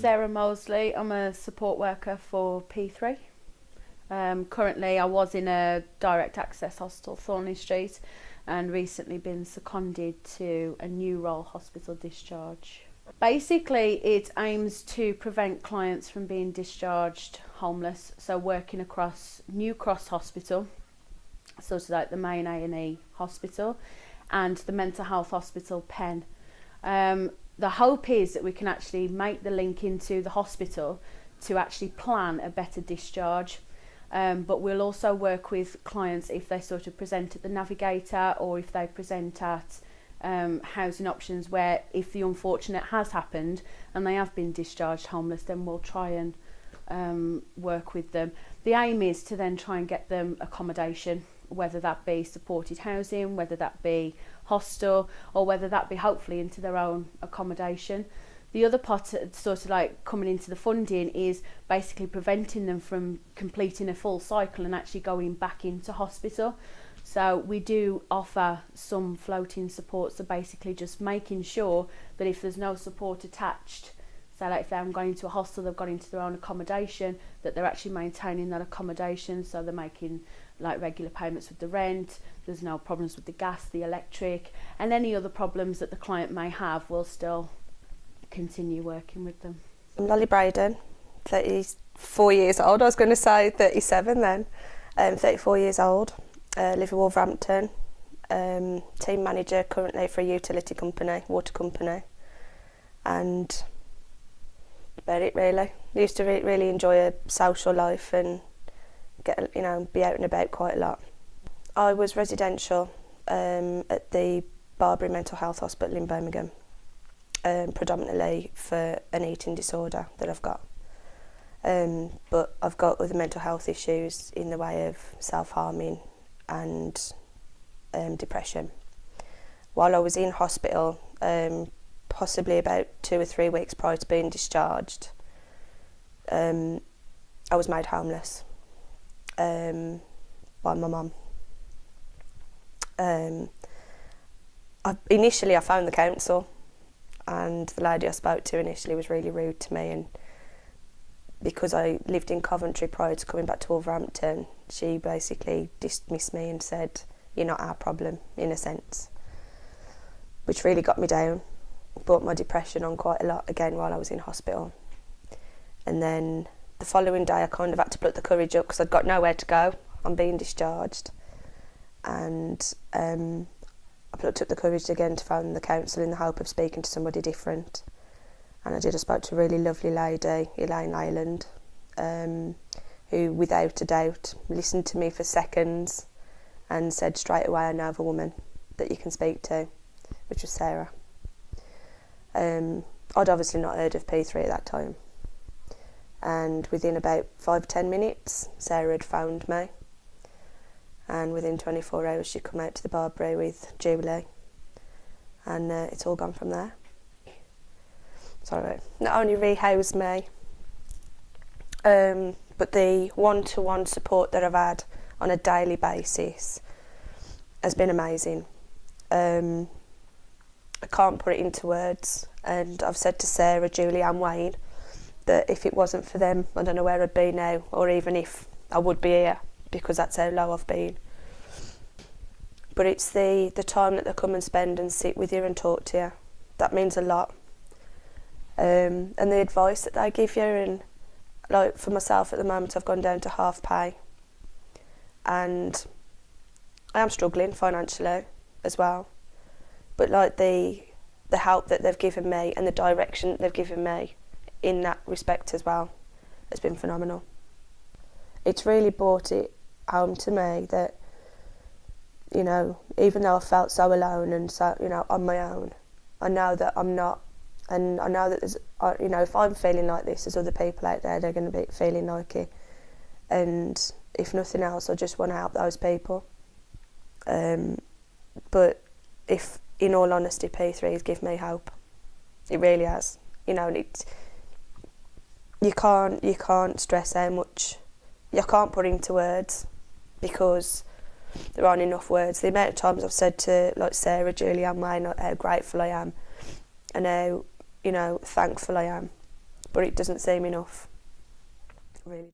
Sarah Mosley. I'm a support worker for P3. Currently, I was in a direct access hospital, Thornley Street, and recently been seconded to a new role, hospital discharge. Basically, it aims to prevent clients from being discharged homeless, so working across New Cross Hospital, sort of like the main A&E hospital, and the mental health hospital Penn. The hope is that we can actually make the link into the hospital to actually plan a better discharge. But we'll also work with clients if they sort of present at the Navigator, or if they present at housing options, where if the unfortunate has happened and they have been discharged homeless, then we'll try and work with them. The aim is to then try and get them accommodation, whether that be supported housing, whether that be hostel, or whether that be hopefully into their own accommodation. The other part, sort of like coming into the funding, is basically preventing them from completing a full cycle and actually going back into hospital. So we do offer some floating support, so basically just making sure that if there's no support attached, so like if they haven't gone into a hostel, they've gone into their own accommodation, that they're actually maintaining that accommodation, so they're making like regular payments with the rent, there's no problems with the gas, the electric, and any other problems that the client may have, we'll still continue working with them. I'm Lolly Braden, 34 years old. I was going to say 37 then. 34 years old, live in Wolverhampton, team manager currently for a utility company, water company, and about it really. I used to really enjoy a social life and get, be out and about quite a lot. I was residential at the Barbary Mental Health Hospital in Birmingham, predominantly for an eating disorder that I've got. But I've got other mental health issues in the way of self-harming and depression. While I was in hospital, possibly about 2 or 3 weeks prior to being discharged, I was made homeless by my mum. Initially I phoned the council, and the lady I spoke to initially was really rude to me, and because I lived in Coventry prior to coming back to Wolverhampton, she basically dismissed me and said, "You're not our problem," in a sense, which really got me down, brought my depression on quite a lot again while I was in hospital. And then the following day I kind of had to pluck the courage up because I'd got nowhere to go. I'm being discharged, and I plucked up the courage again to phone the council in the hope of speaking to somebody different. And I did. I spoke to a really lovely lady, Elaine Ireland, who without a doubt listened to me for seconds and said straight away, "I know of a woman that you can speak to," which was Sarah. I'd obviously not heard of P3 at that time. And within about 5-10 minutes, Sarah had phoned me. And within 24 hours she'd come out to the Barbary with Julie, and it's all gone from there. Sorry, not only rehoused me, but the one-to-one support that I've had on a daily basis has been amazing. I can't put it into words, and I've said to Sarah, Julie and Wayne that if it wasn't for them, I don't know where I'd be now, or even if I would be here, because that's how low I've been. But it's the time that they come and spend and sit with you and talk to you. That means a lot. And the advice that they give you, and like for myself at the moment, I've gone down to half pay. And I am struggling financially as well. But like the help that they've given me and the direction that they've given me in that respect as well has been phenomenal. It's really brought it home to me that, even though I felt so alone and so, on my own, I know that I'm not, and I know that there's, if I'm feeling like this, there's other people out there that are going to be feeling like it, and if nothing else, I just want to help those people. But if, in all honesty, P3 has given me hope. It really has. And you can't stress how much. You can't put into words because there aren't enough words. The amount of times I've said to Sarah, Julie and Wayne how grateful I am and how thankful I am. but it doesn't seem enough, really.